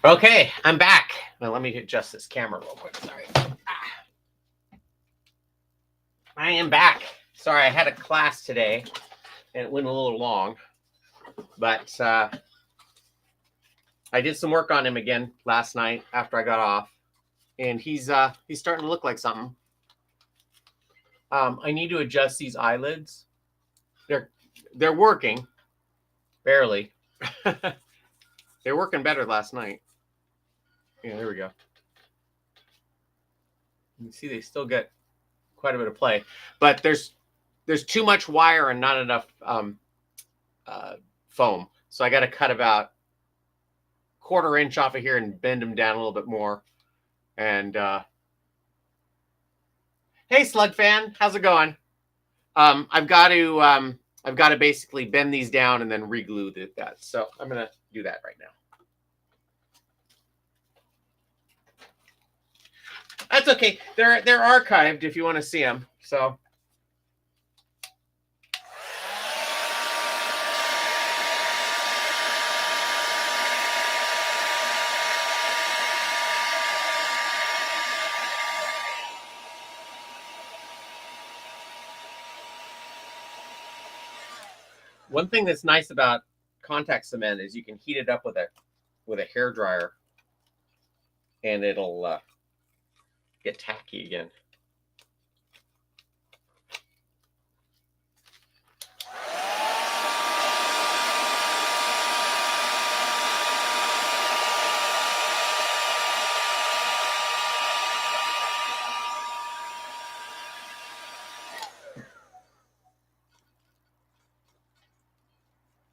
Okay, I'm back. Now let me adjust this camera real quick. Sorry. I am back. Sorry, I had a class today and it went a little long, but I did some work on him again last night after I got off, and he's starting to look like something. I need to adjust these eyelids. They're working, barely. They're working better last night. Yeah, there we go. You see, they still get quite a bit of play, but there's too much wire and not enough foam, so I got to cut about 1/4 inch off of here and bend them down a little bit more. And hey, Slug Fan, how's it going? I've got to basically bend these down and then re-glue that. So I'm gonna do that right now. That's okay. They're archived if you want to see them. So. One thing that's nice about contact cement is you can heat it up with a hair dryer, and it'll get tacky again.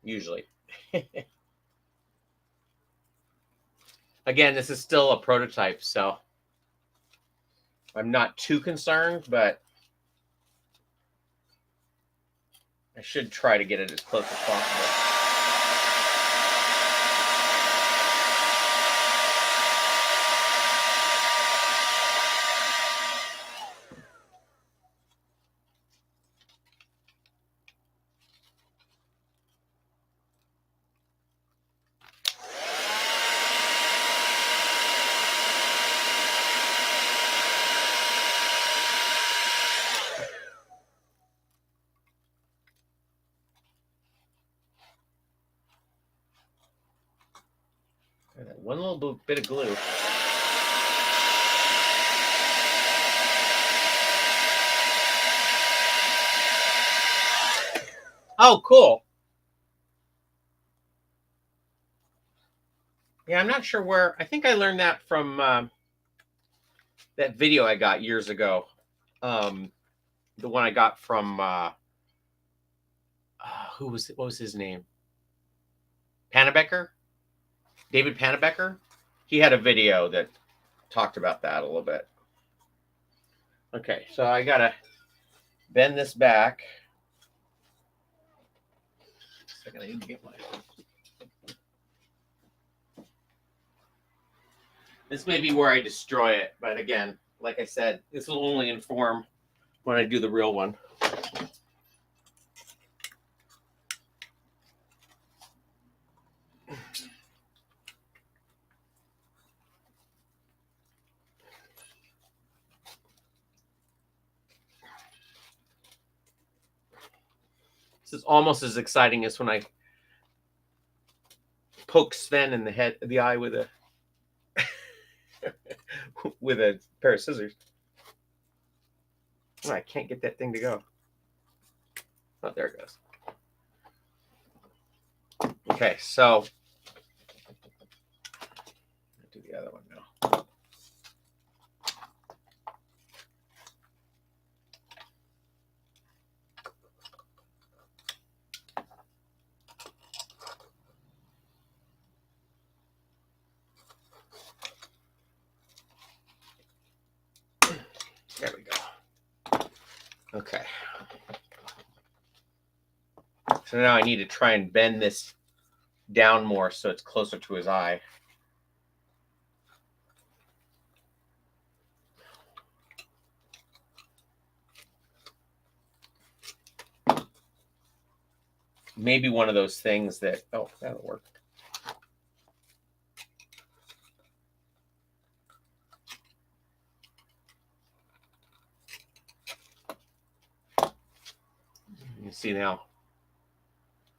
Usually. Again, this is still a prototype, so I'm not too concerned, but I should try to get it as close as possible. One little bit of glue. Oh, cool. Yeah, I'm not sure where. I think I learned that from that video I got years ago. The one I got from who was it? What was his name? Panabecker? David Panabecker? He had a video that talked about that a little bit. Okay, so I gotta bend this back. Second, I need to get my. This may be where I destroy it, but again, like I said, this will only inform when I do the real one. This is almost as exciting as when I poke Sven in the eye with a with a pair of scissors. Oh, I can't get that thing to go. Oh, there it goes. Okay, so I'll do the other one now. There we go. Okay. So now I need to try and bend this down more so it's closer to his eye. Maybe one of those things that, oh, that'll work. can see now.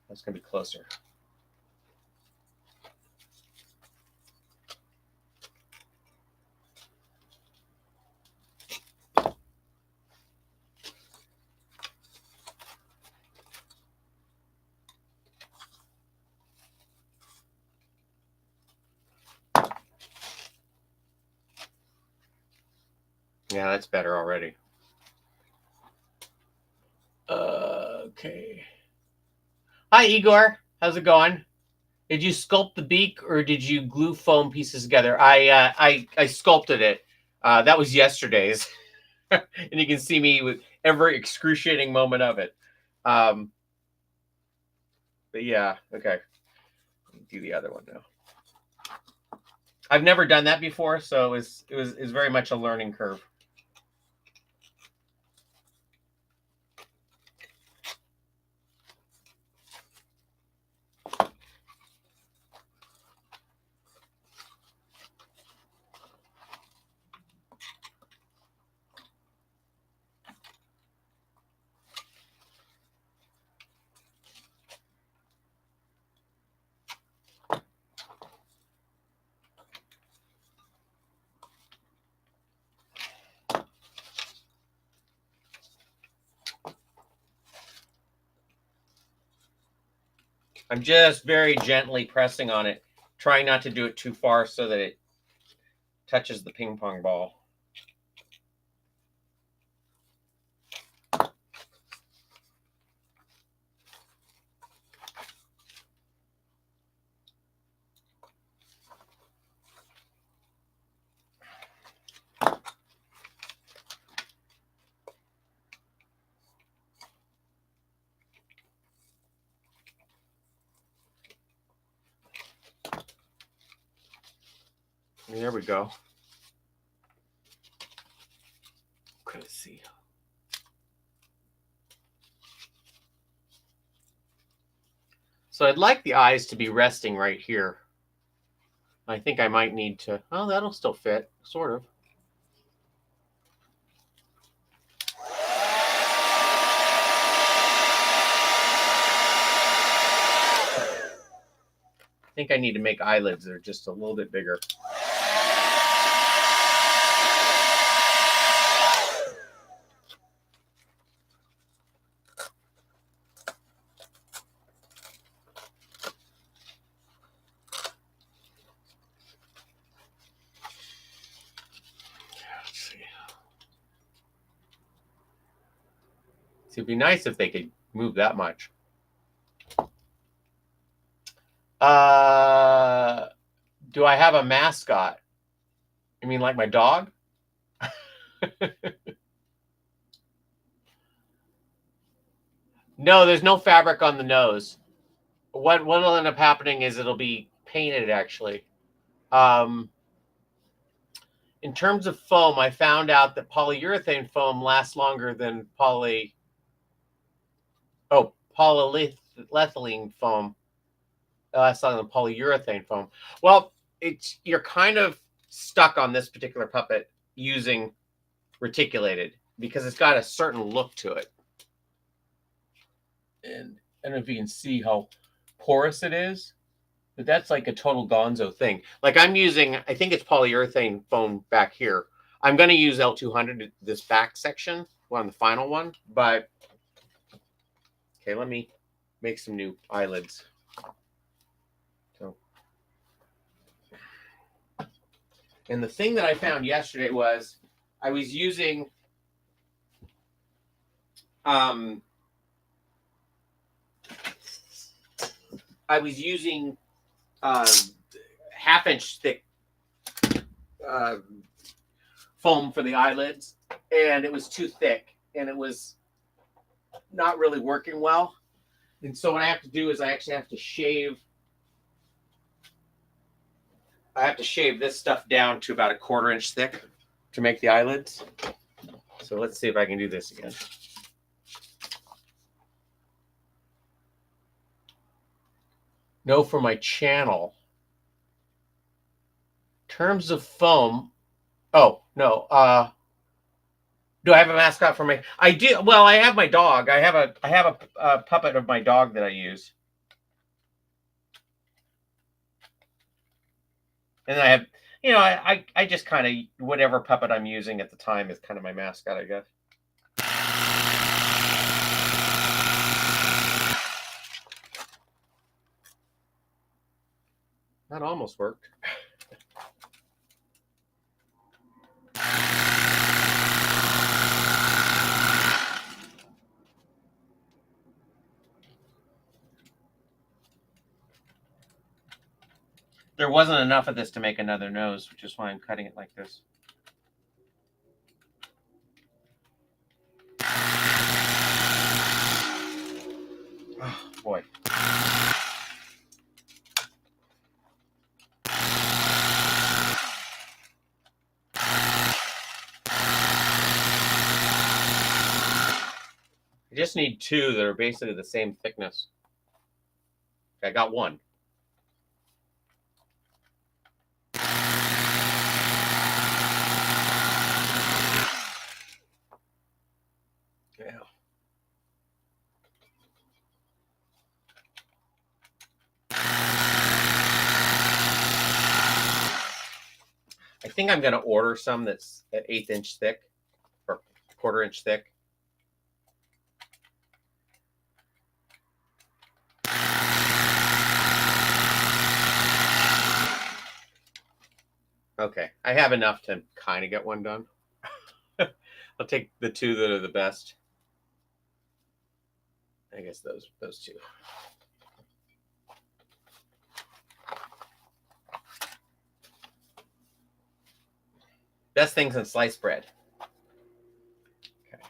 That's going to be closer. Yeah, that's better already. Okay. Hi, Igor. How's it going? Did you sculpt the beak or did you glue foam pieces together? I sculpted it. That was yesterday's, and you can see me with every excruciating moment of it. But yeah, okay. Do the other one now. I've never done that before, so it was very much a learning curve. I'm just very gently pressing on it, trying not to do it too far so that it touches the ping pong ball. There we go. Let's see. So I'd like the eyes to be resting right here. I think I might need to, oh, that'll still fit, sort of. I think I need to make eyelids that are just a little bit bigger. Let's see. It'd be nice if they could move that much. Do I have a mascot? You mean like my dog? No, there's no fabric on the nose. What will end up happening is it'll be painted, actually. In terms of foam, I found out that polyurethane foam lasts longer than polyethylene foam. Lasts longer than polyurethane foam. Well, you're kind of stuck on this particular puppet using reticulated because it's got a certain look to it. And I don't know if you can see how porous it is, but that's like a total Gonzo thing. Like I'm using, I think it's polyurethane foam back here. I'm going to use L200 this back section on the final one, but okay, let me make some new eyelids. So, and the thing that I found yesterday was I was using half-inch thick foam for the eyelids, and it was too thick, and it was not really working well. And so what I have to do is I actually have to shave. I have to shave this stuff down to about 1/4 inch thick to make the eyelids. So let's see if I can do this again. No, for my channel. In terms of foam, oh no, Do I have a mascot for my? I do. Well, I have my dog. I have a puppet of my dog that I use, and I have. I just kind of whatever puppet I'm using at the time is kind of my mascot, I guess. That almost worked. There wasn't enough of this to make another nose, which is why I'm cutting it like this. Oh, boy. I just need two that are basically the same thickness. Okay, I got one. Yeah. I think I'm going to order some that's at 1/8 inch thick or 1/4 inch thick. Okay, I have enough to kind of get one done. I'll take the two that are the best. I guess those two. Best things in sliced bread. Okay.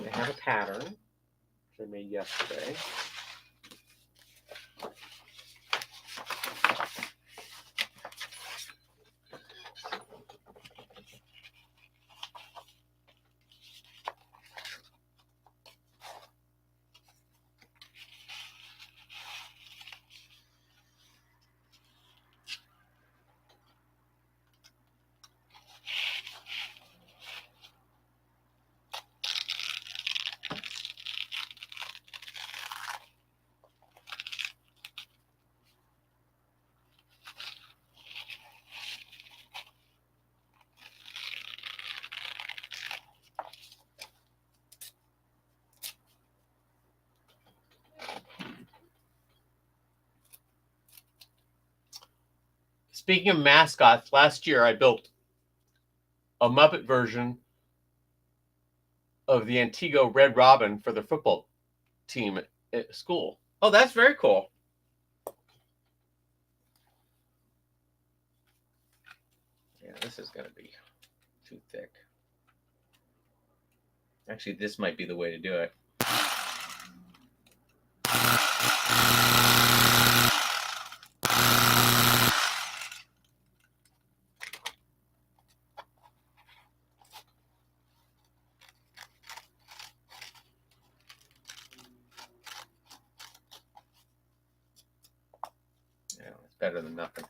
I have a pattern which I made yesterday. Speaking of mascots, last year I built a Muppet version of the Antigo Red Robin for the football team at school. Oh, that's very cool. Yeah, this is going to be too thick. Actually, this might be the way to do it. Yeah, it's better than nothing.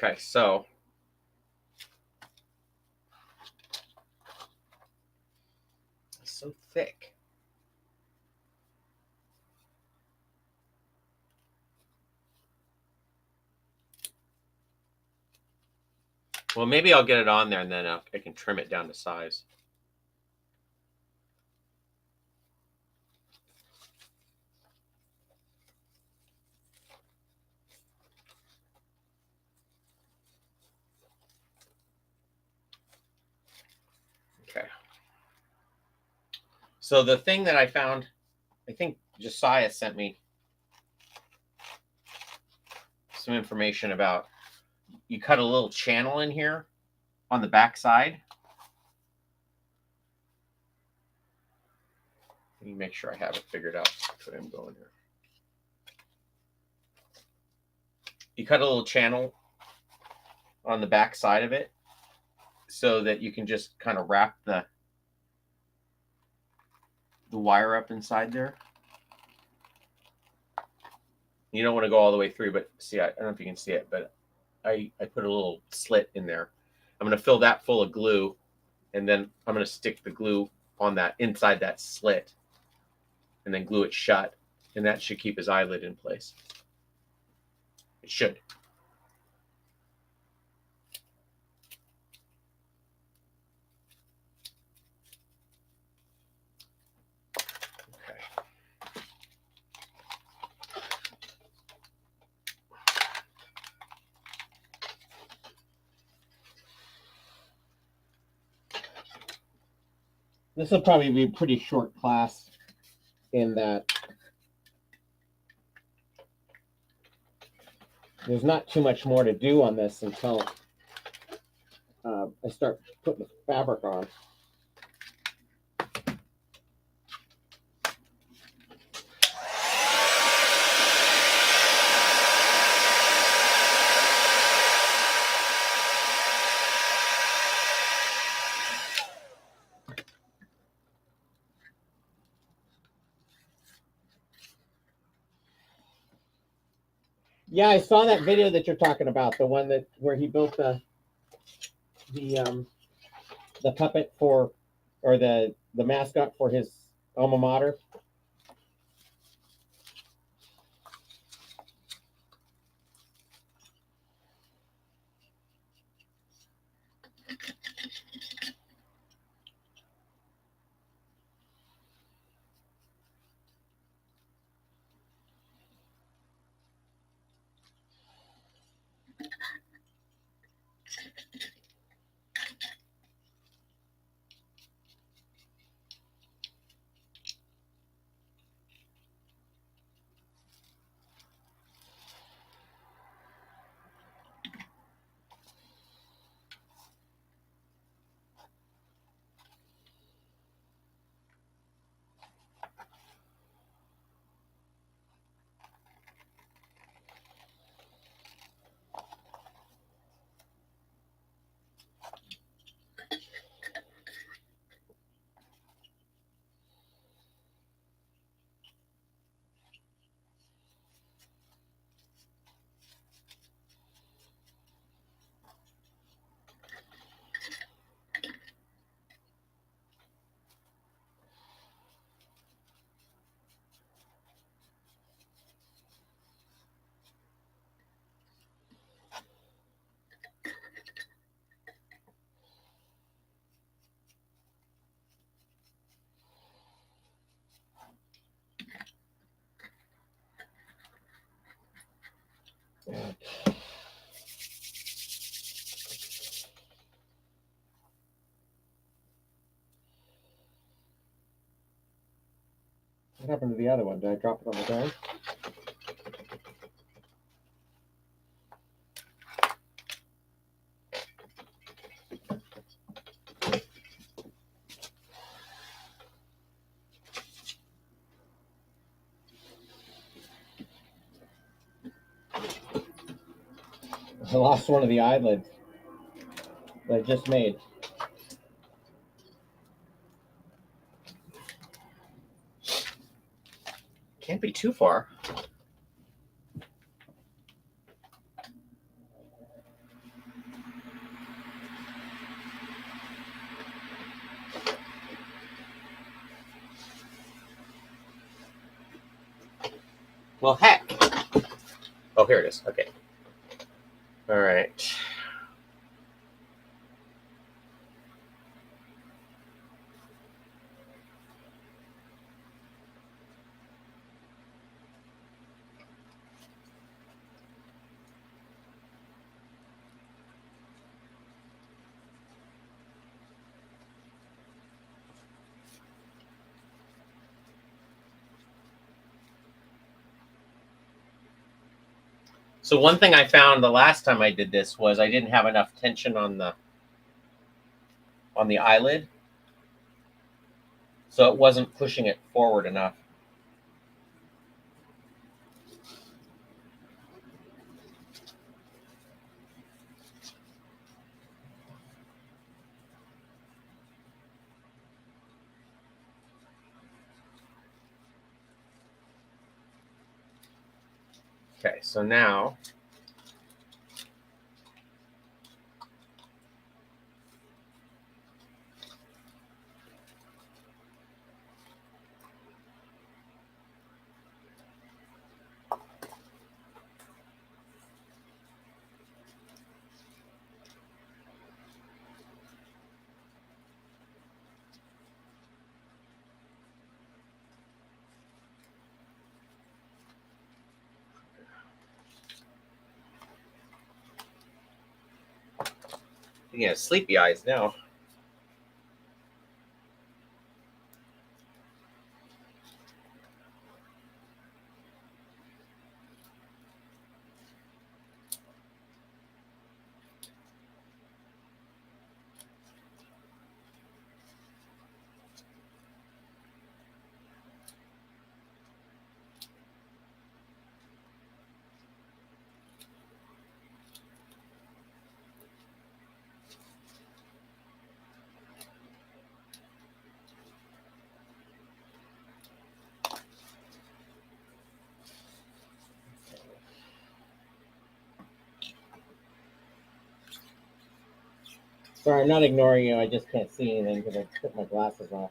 Okay, so it's so thick. Well, maybe I'll get it on there and then I can trim it down to size. Okay. So the thing that I found, I think Josiah sent me some information about. You cut a little channel in here on the back side. Let me make sure I have it figured out. That's what I'm going here. You cut a little channel on the back side of it so that you can just kind of wrap the wire up inside there. You don't want to go all the way through, but see, I don't know if you can see it, but I put a little slit in there. I'm going to fill that full of glue, and then I'm going to stick the glue on that inside that slit, and then glue it shut, and that should keep his eyelid in place. It should. This will probably be a pretty short class in that there's not too much more to do on this until I start putting the fabric on. Yeah, I saw that video that you're talking about, the one that where he built the puppet for, or the mascot for his alma mater. What happened to the other one? Did I drop it on the ground? I lost one of the eyelids that I just made. Can't be too far. Well, heck. Oh, here it is. Okay. All right. So one thing I found the last time I did this was I didn't have enough tension on the eyelid. So it wasn't pushing it forward enough. Okay, so now he has sleepy eyes now. Sorry, I'm not ignoring you. I just can't see anything because I took my glasses off.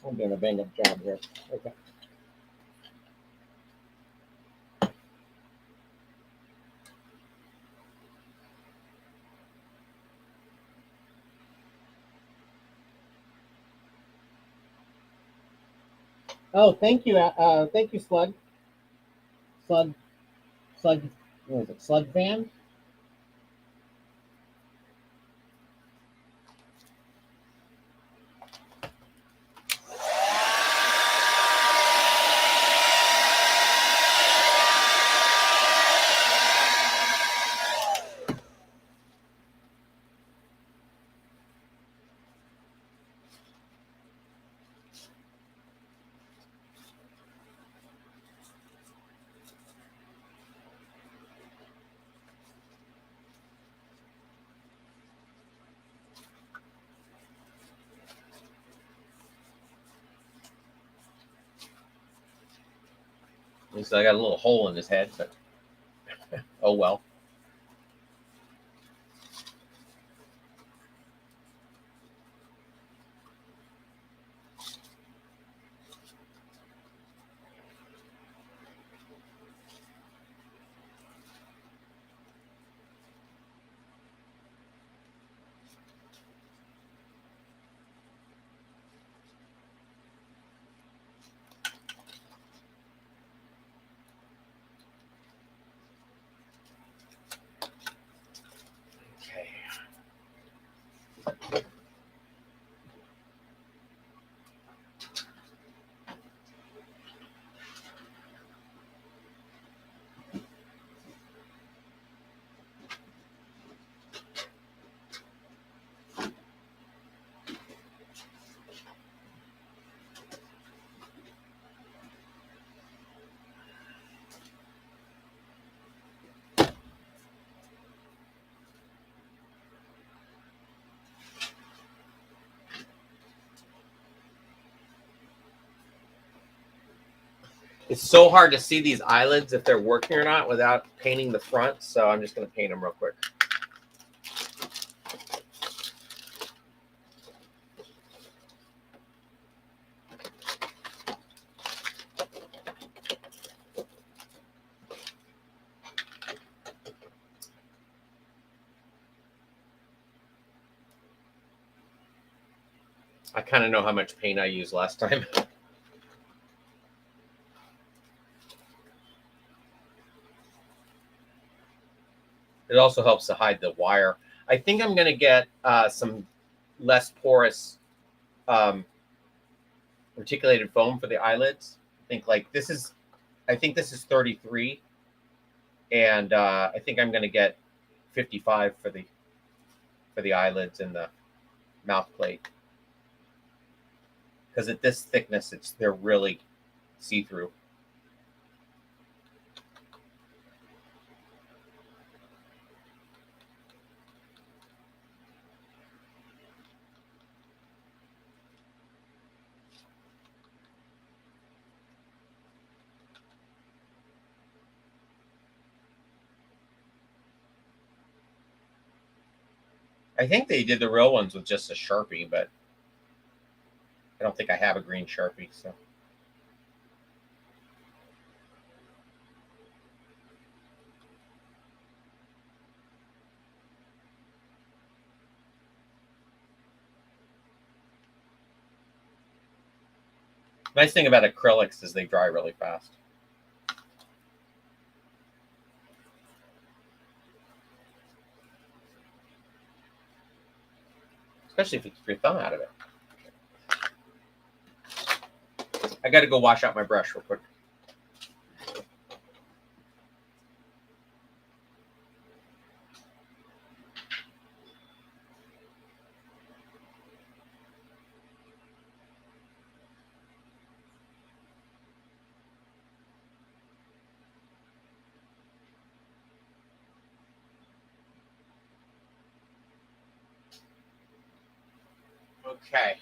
I'm doing a bang up job here. Okay. Oh, thank you, Slug. Slug, Slug. What was it? Slug fan. So I got a little hole in his head, but oh well. It's so hard to see these eyelids if they're working or not without painting the front. So I'm just going to paint them real quick. I kind of know how much paint I used last time. It also helps to hide the wire. I think I'm going to get some less porous reticulated foam for the eyelids. I think this is 33, and I think I'm going to get 55 for the eyelids and the mouth plate, because at this thickness, they're really see through. I think they did the real ones with just a Sharpie, but I don't think I have a green Sharpie. So nice thing about acrylics is they dry really fast. Especially if you keep your thumb out of it. I got to go wash out my brush real quick. Okay.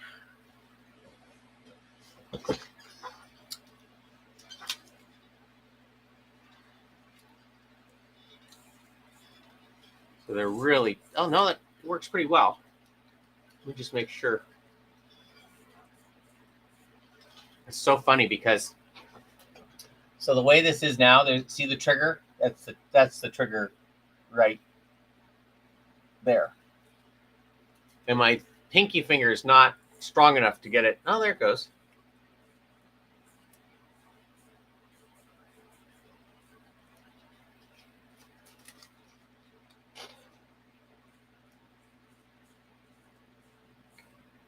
So they're really, oh no, that works pretty well. Let me just make sure. It's so funny because, so the way this is now, see the trigger? That's the trigger right there. And my pinky finger is not strong enough to get it. Oh, there it goes.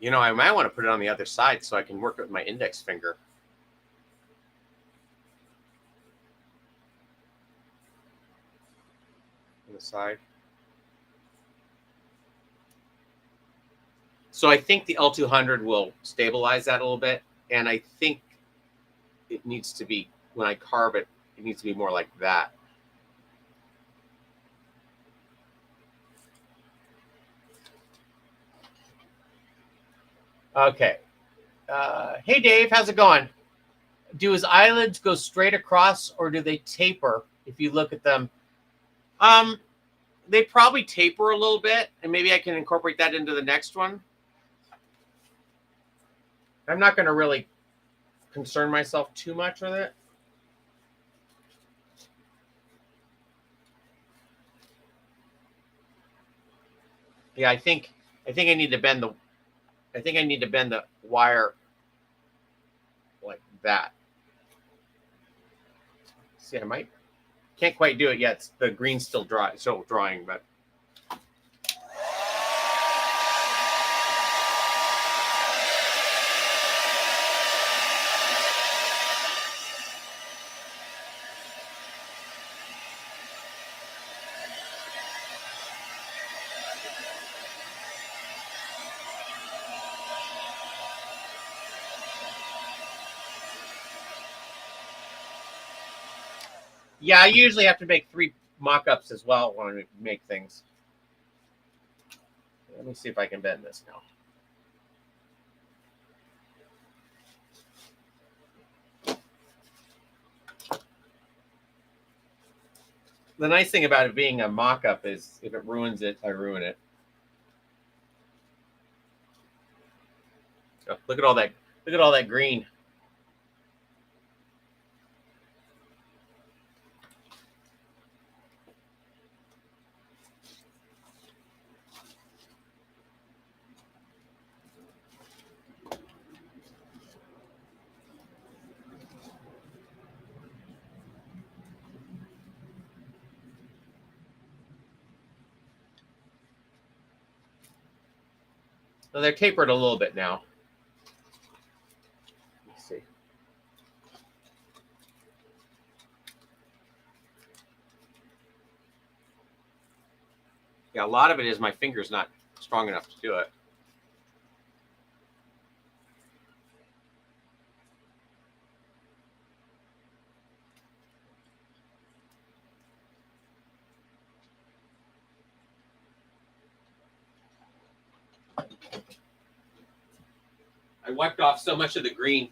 You know, I might want to put it on the other side so I can work with my index finger. On the side. So I think the L200 will stabilize that a little bit. And I think it needs to be, when I carve it, it needs to be more like that. Okay. Hey, Dave, how's it going? Do his eyelids go straight across or do they taper if you look at them? They probably taper a little bit, and maybe I can incorporate that into the next one. I'm not going to really concern myself too much with it. Yeah, I think I need to bend the wire like that. See, I can't quite do it yet. The green's still drying, but yeah, I usually have to make 3 mock-ups as well when I make things. Let me see if I can bend this now. The nice thing about it being a mock-up is if it ruins it, I ruin it. Oh, look at all that! Look at all that green. So they're tapered a little bit now. Let's see. Yeah, a lot of it is my finger's not strong enough to do it. I wiped off so much of the green.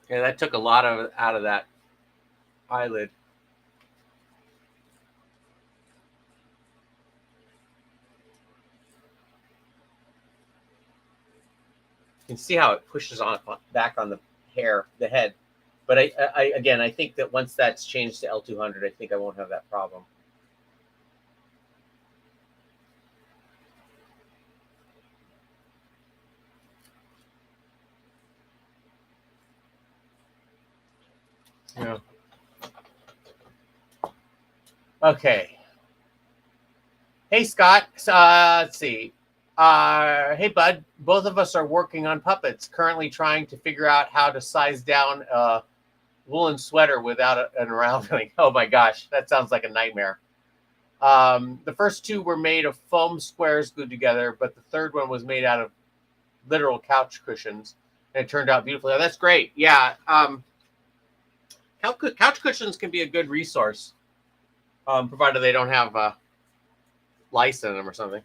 Yeah, that took a lot of out of that eyelid. You can see how it pushes on back on the hair, the head. But I think that once that's changed to L200, I think I won't have that problem. Yeah. Okay. Hey, Scott. Let's see. Hey, bud. Both of us are working on puppets, currently trying to figure out how to size down a woolen sweater without an around. Oh my gosh, that sounds like a nightmare. The first two were made of foam squares glued together, but the third one was made out of literal couch cushions, and it turned out beautifully. Oh, that's great. Yeah. Couch cushions can be a good resource, provided they don't have lice in them or something.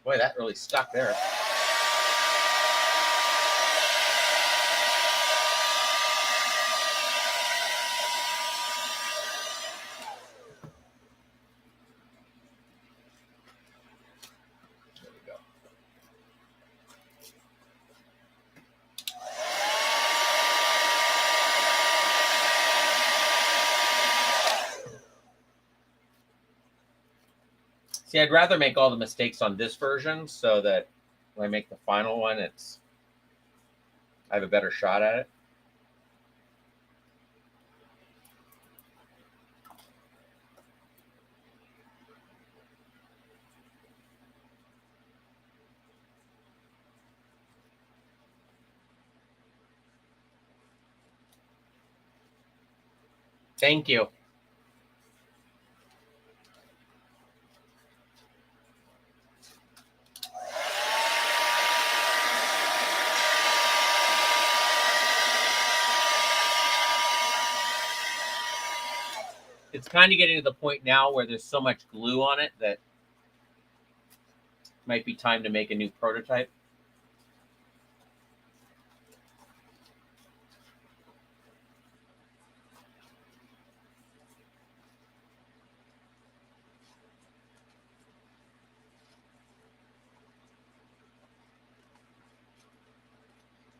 Boy, that really stuck there. There we go. See, I'd rather make all the mistakes on this version so that when I make the final one, I have a better shot at it. Thank you. It's kind of getting to the point now where there's so much glue on it that it might be time to make a new prototype.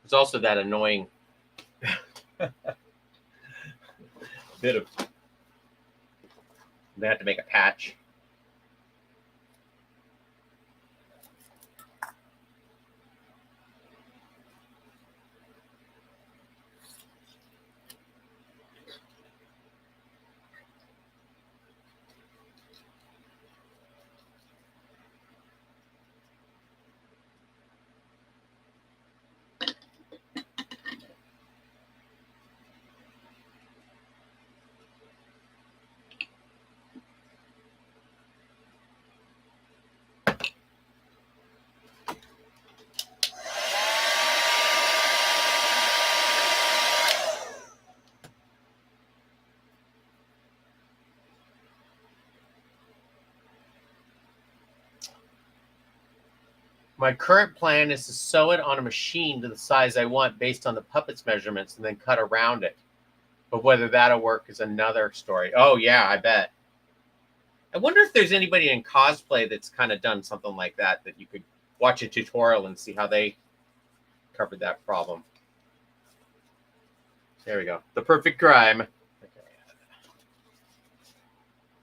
It's also that annoying bit of they have to make a patch. My current plan is to sew it on a machine to the size I want based on the puppet's measurements and then cut around it But whether that'll work is another story. Oh, yeah, I bet. I wonder if there's anybody in cosplay that's kind of done something like that you could watch a tutorial and see how they covered that problem. There we go. The perfect crime. Okay.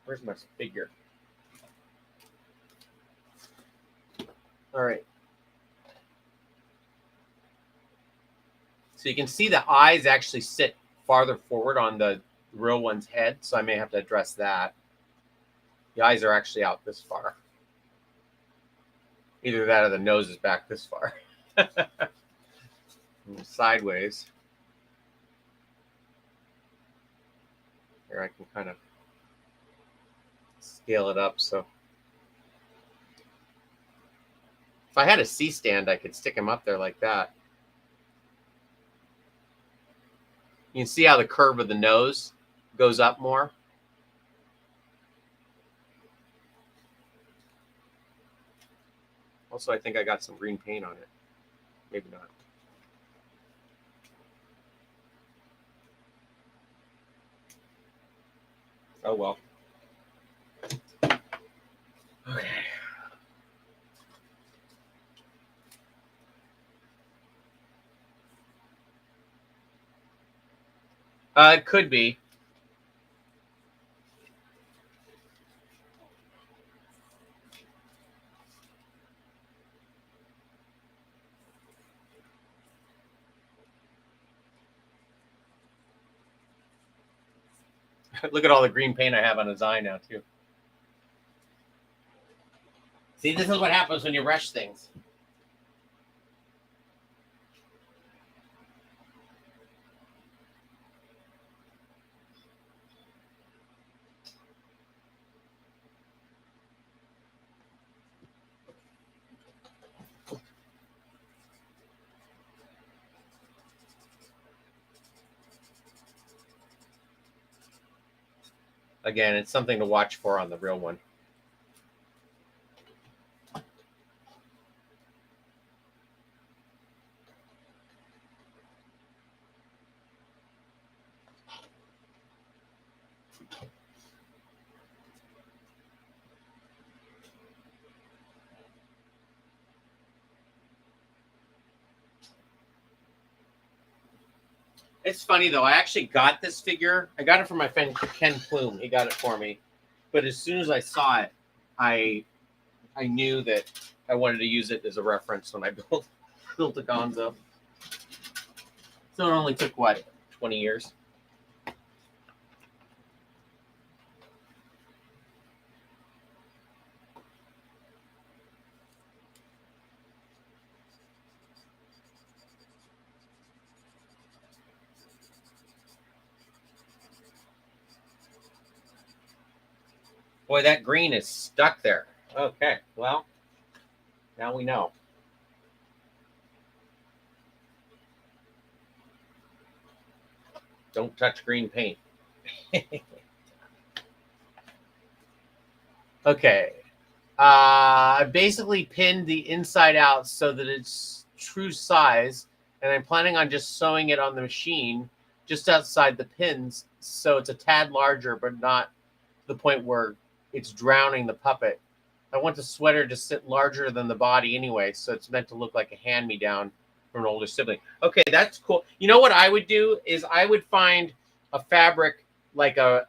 Where's my figure? All right. So you can see the eyes actually sit farther forward on the real one's head, so I may have to address that. The eyes are actually out this far. Either that or the nose is back this far. Sideways. Here I can kind of scale it up. So if I had a C-stand, I could stick him up there like that. You can see how the curve of the nose goes up more. Also, I think I got some green paint on it. Maybe not. Oh, well. Okay. It could be. Look at all the green paint I have on his eye now, too. See, this is what happens when you rush things. Again, it's something to watch for on the real one. It's funny, though. I actually got this figure. I got it from my friend Ken Plume. He got it for me. But as soon as I saw it, I knew that I wanted to use it as a reference when I built a Gonzo. So it only took, what, 20 years? Boy, that green is stuck there. Okay, well, now we know. Don't touch green paint. Okay. I basically pinned the inside out so that it's true size, and I'm planning on just sewing it on the machine just outside the pins so it's a tad larger, but not to the point where it's drowning the puppet. I want the sweater to sit larger than the body anyway, so it's meant to look like a hand-me-down from an older sibling. Okay, that's cool. You know what I would do is I would find a fabric like a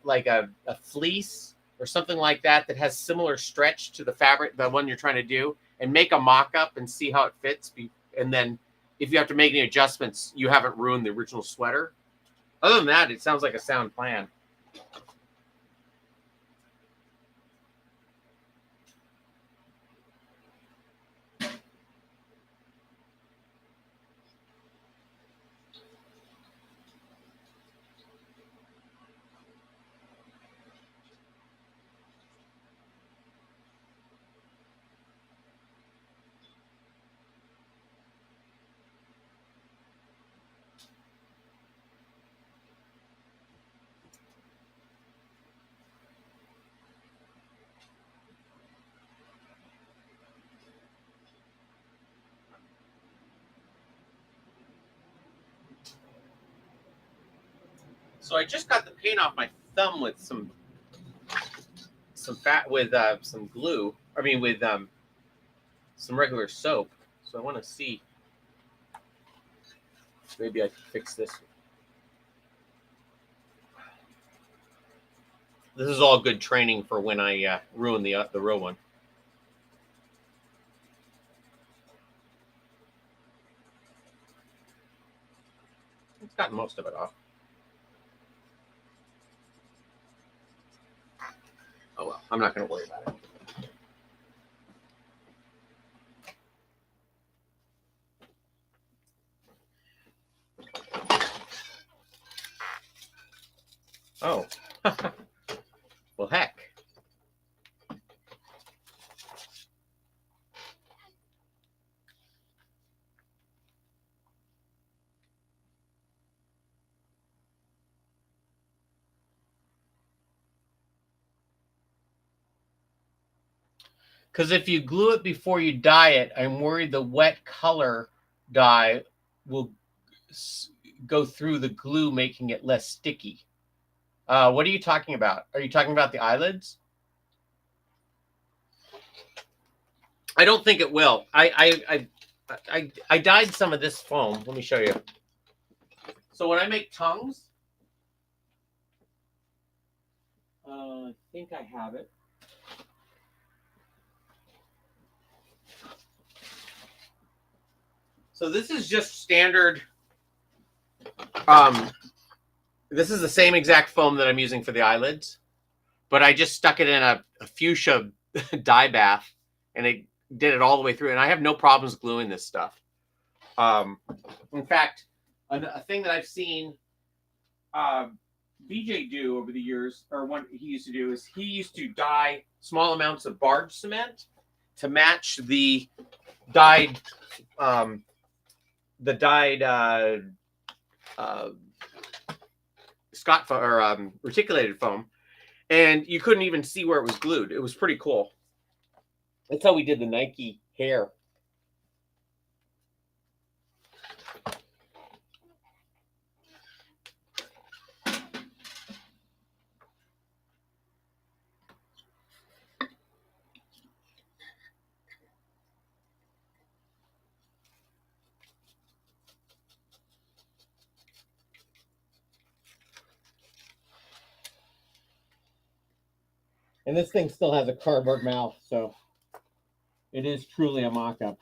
fleece or something like that that has similar stretch to the fabric, the one you're trying to do, and make a mock-up and see how it fits. And then if you have to make any adjustments, you haven't ruined the original sweater. Other than that, it sounds like a sound plan. So I just got the paint off my thumb with some some glue. I mean with some regular soap. So I want to see. Maybe I can fix this. This is all good training for when I ruin the real one. It's gotten most of it off. Oh well, I'm not going to worry about it. Oh, well, heck. Because if you glue it before you dye it, I'm worried the wet color dye will go through the glue, making it less sticky. What are you talking about? Are you talking about the eyelids? I don't think it will. I dyed some of this foam. Let me show you. So when I make tongues, I think I have it. So this is just standard. This is the same exact foam that I'm using for the eyelids, but I just stuck it in a fuchsia dye bath, and it did it all the way through. And I have no problems gluing this stuff. In fact, a thing that I've seen BJ do over the years, or what he used to do, is he used to dye small amounts of barge cement to match the dyed Scott foam, or reticulated foam, and you couldn't even see where it was glued. It was pretty cool. That's how we did the Nike hair. And this thing still has a cardboard mouth, so it is truly a mock-up.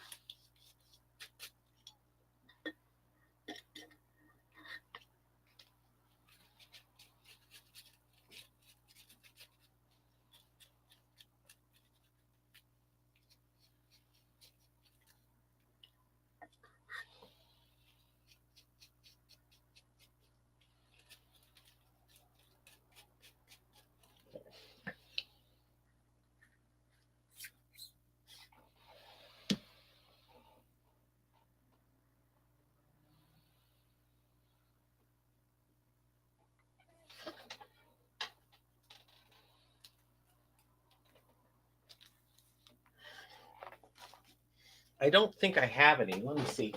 I don't think I have any. Let me see.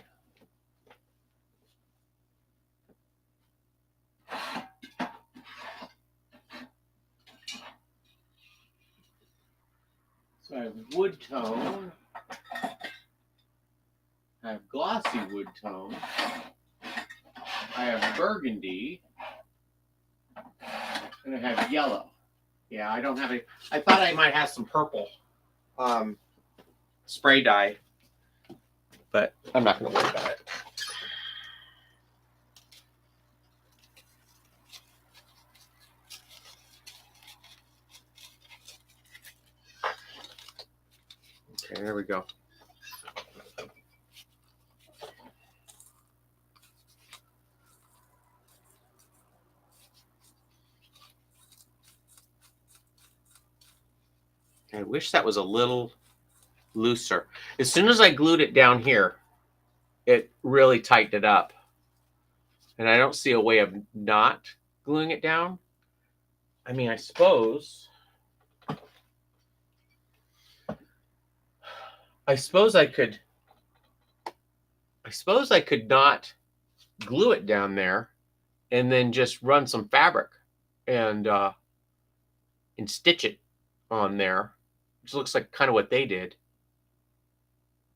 So I have wood tone. I have glossy wood tone. I have burgundy. And I have yellow. Yeah, I don't have any. I thought I might have some purple spray dye, but I'm not going to worry about it. Okay, there we go. I wish that was a little looser. As soon as I glued it down here, it really tightened it up. And I don't see a way of not gluing it down. I mean, I suppose I could not glue it down there and then just run some fabric and stitch it on there, which looks like kind of what they did.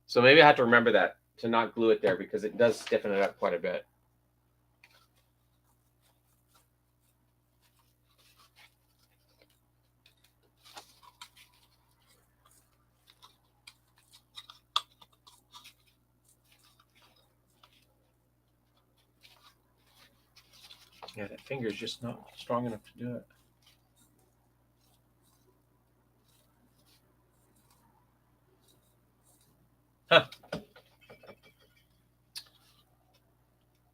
So maybe I have to remember that, to not glue it there, because it does stiffen it up quite a bit. Yeah, that finger's just not strong enough to do it. Huh.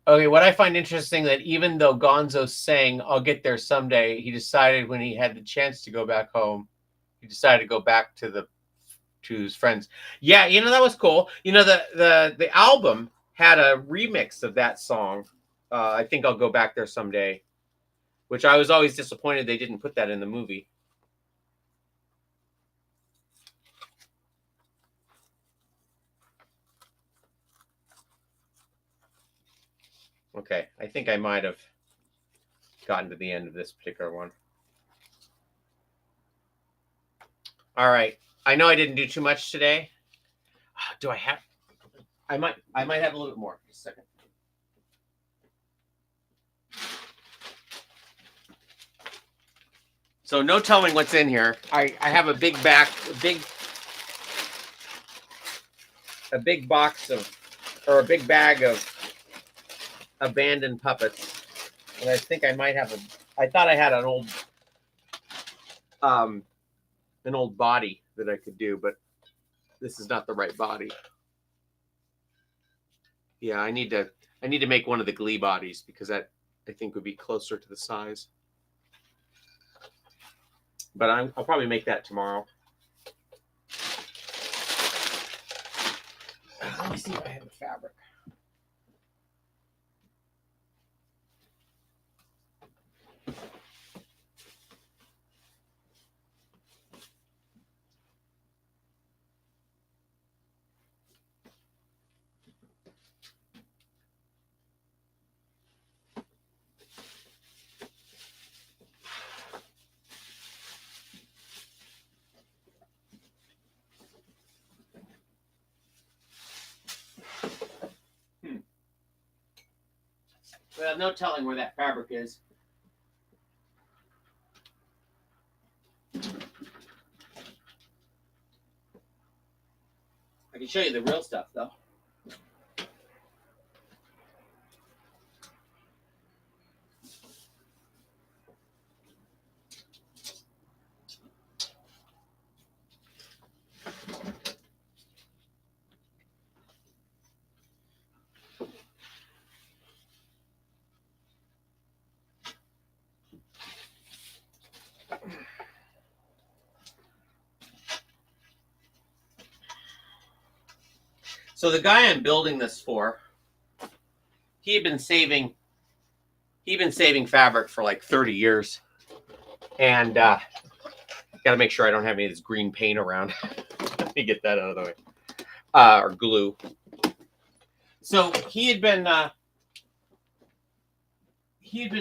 Okay, what I find interesting, that even though Gonzo sang "I'll get there someday," he decided when he had the chance to go back home, he decided to go back to his friends. Yeah, that was cool. The album had a remix of that song. I think I'll go back there someday, which I was always disappointed they didn't put that in the movie. Okay, I think I might have gotten to the end of this particular one. All right. I know I didn't do too much today. Do I have? I might have a little bit more. Just a second. So no telling what's in here. I have a big box of, or a big bag of abandoned puppets, and I think I might have I thought I had an old body that I could do, but this is not the right body. Yeah, I need to make one of the Glee bodies, because that, I think, would be closer to the size. But I'll probably make that tomorrow. Let me see if I have the fabric. Well, no telling where that fabric is. I can show you the real stuff, though. So the guy I'm building this for, he'd been saving fabric for like 30 years. And got to make sure I don't have any of this green paint around. Let me get that out of the way. Or glue. So he had been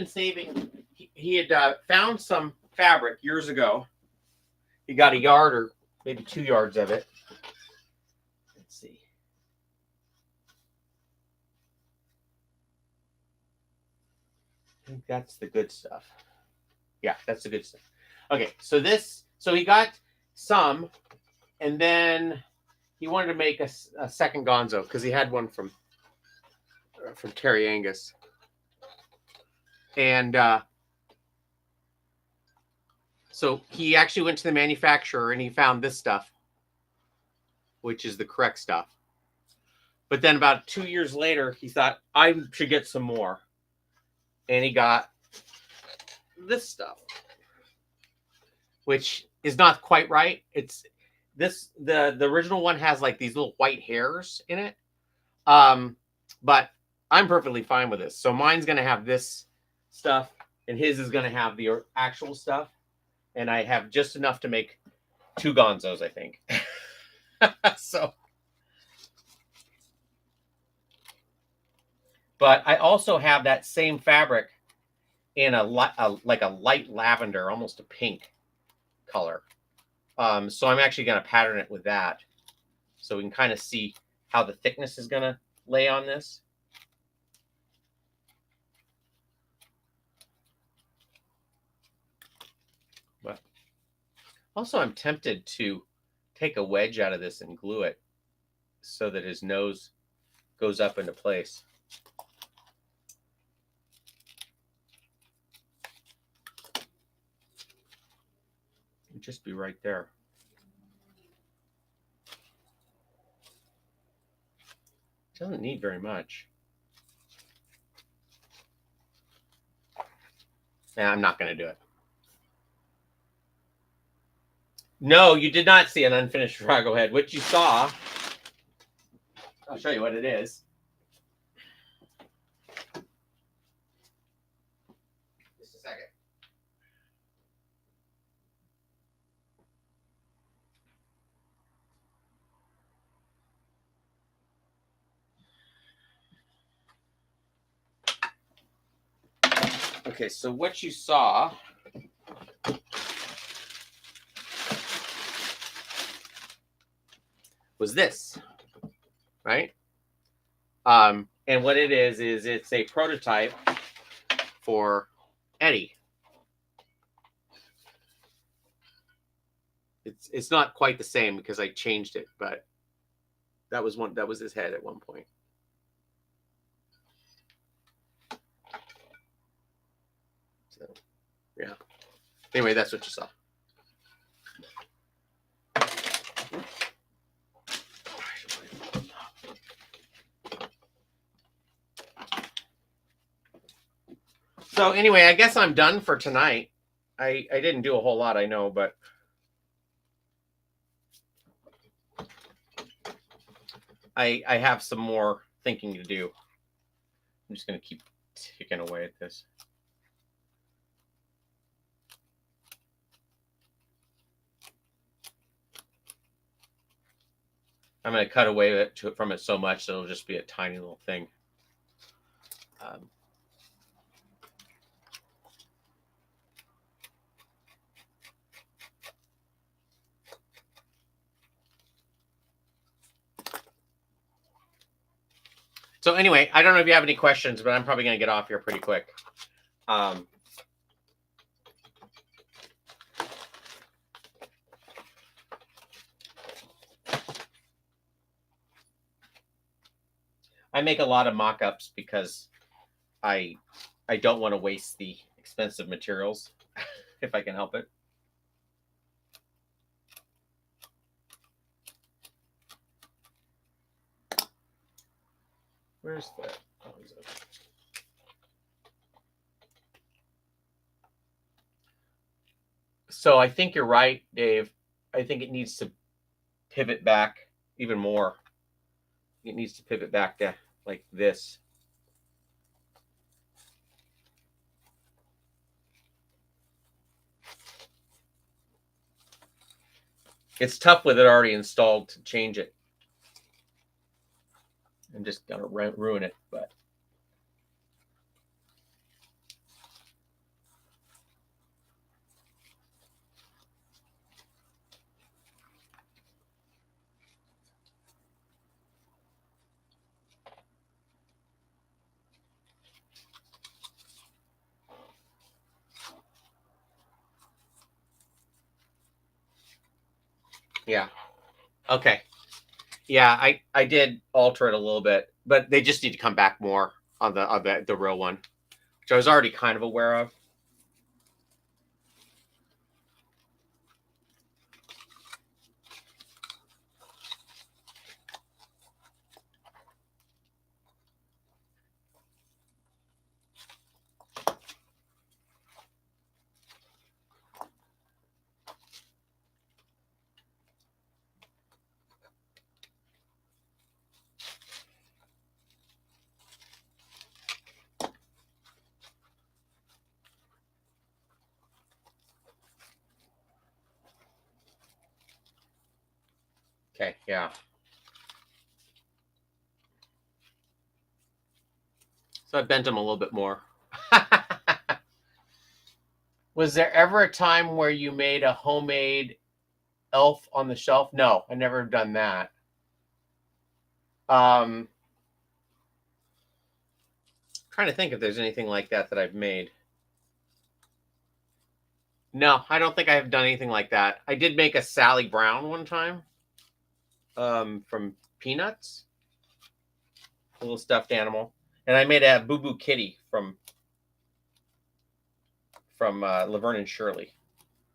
saving, he had found some fabric years ago. He got a yard or maybe 2 yards of it. Let's see. I think that's the good stuff. Yeah, that's the good stuff. Okay, so he got some, and then he wanted to make a second Gonzo, because he had one from Terry Angus. And so he actually went to the manufacturer and he found this stuff, which is the correct stuff. But then about 2 years later, he thought, I should get some more. And he got this stuff, which is not quite right. It's this, the original one has like these little white hairs in it. But I'm perfectly fine with this. So mine's going to have this stuff, and his is going to have the actual stuff. And I have just enough to make 2 Gonzos, I think. So, but I also have that same fabric in like a light lavender, almost a pink color. So I'm actually going to pattern it with that, so we can kind of see how the thickness is going to lay on this. But also, I'm tempted to take a wedge out of this and glue it so that his nose goes up into place. It'd just be right there. Doesn't need very much. Nah, I'm not going to do it. No, you did not see an unfinished Farago head. What you saw, I'll show you what it is. Just a second. Okay, so what you saw was this, right? And what it is it's a prototype for Eddie. It's not quite the same because I changed it, but that was his head at one point. So yeah. Anyway, that's what you saw. So anyway, I guess I'm done for tonight. I didn't do a whole lot, I know, but I have some more thinking to do. I'm just going to keep ticking away at this. I'm going to cut away from it so much that it'll just be a tiny little thing. So anyway, I don't know if you have any questions, but I'm probably going to get off here pretty quick. I make a lot of mock-ups because I don't want to waste the expensive materials if I can help it. Where's that? Oh, so I think you're right, Dave. I think it needs to pivot back even more. It needs to pivot back to like this. It's tough with it already installed to change it. I'm just going to ruin it, but yeah. Okay. Yeah, I did alter it a little bit, but they just need to come back more on the real one, which I was already kind of aware of. Okay, yeah. So I bent them a little bit more. Was there ever a time where you made a homemade elf on the shelf? No, I never done that. Trying to think if there's anything like that that I've made. No, I don't think I have done anything like that. I did make a Sally Brown one time from Peanuts, a little stuffed animal, and I made a Boo Boo Kitty from Laverne and Shirley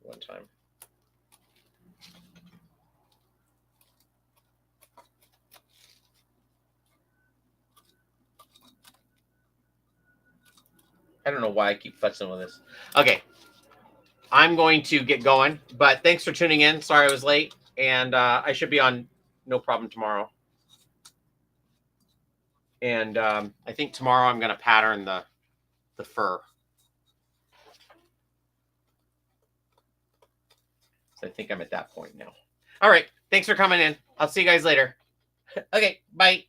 one time. I don't know why I keep futzing with this. Okay, I'm going to get going, but thanks for tuning in. Sorry I was late, and I should be on no problem tomorrow. And I think tomorrow I'm going to pattern the fur. So I think I'm at that point now. All right. Thanks for coming in. I'll see you guys later. Okay. Bye.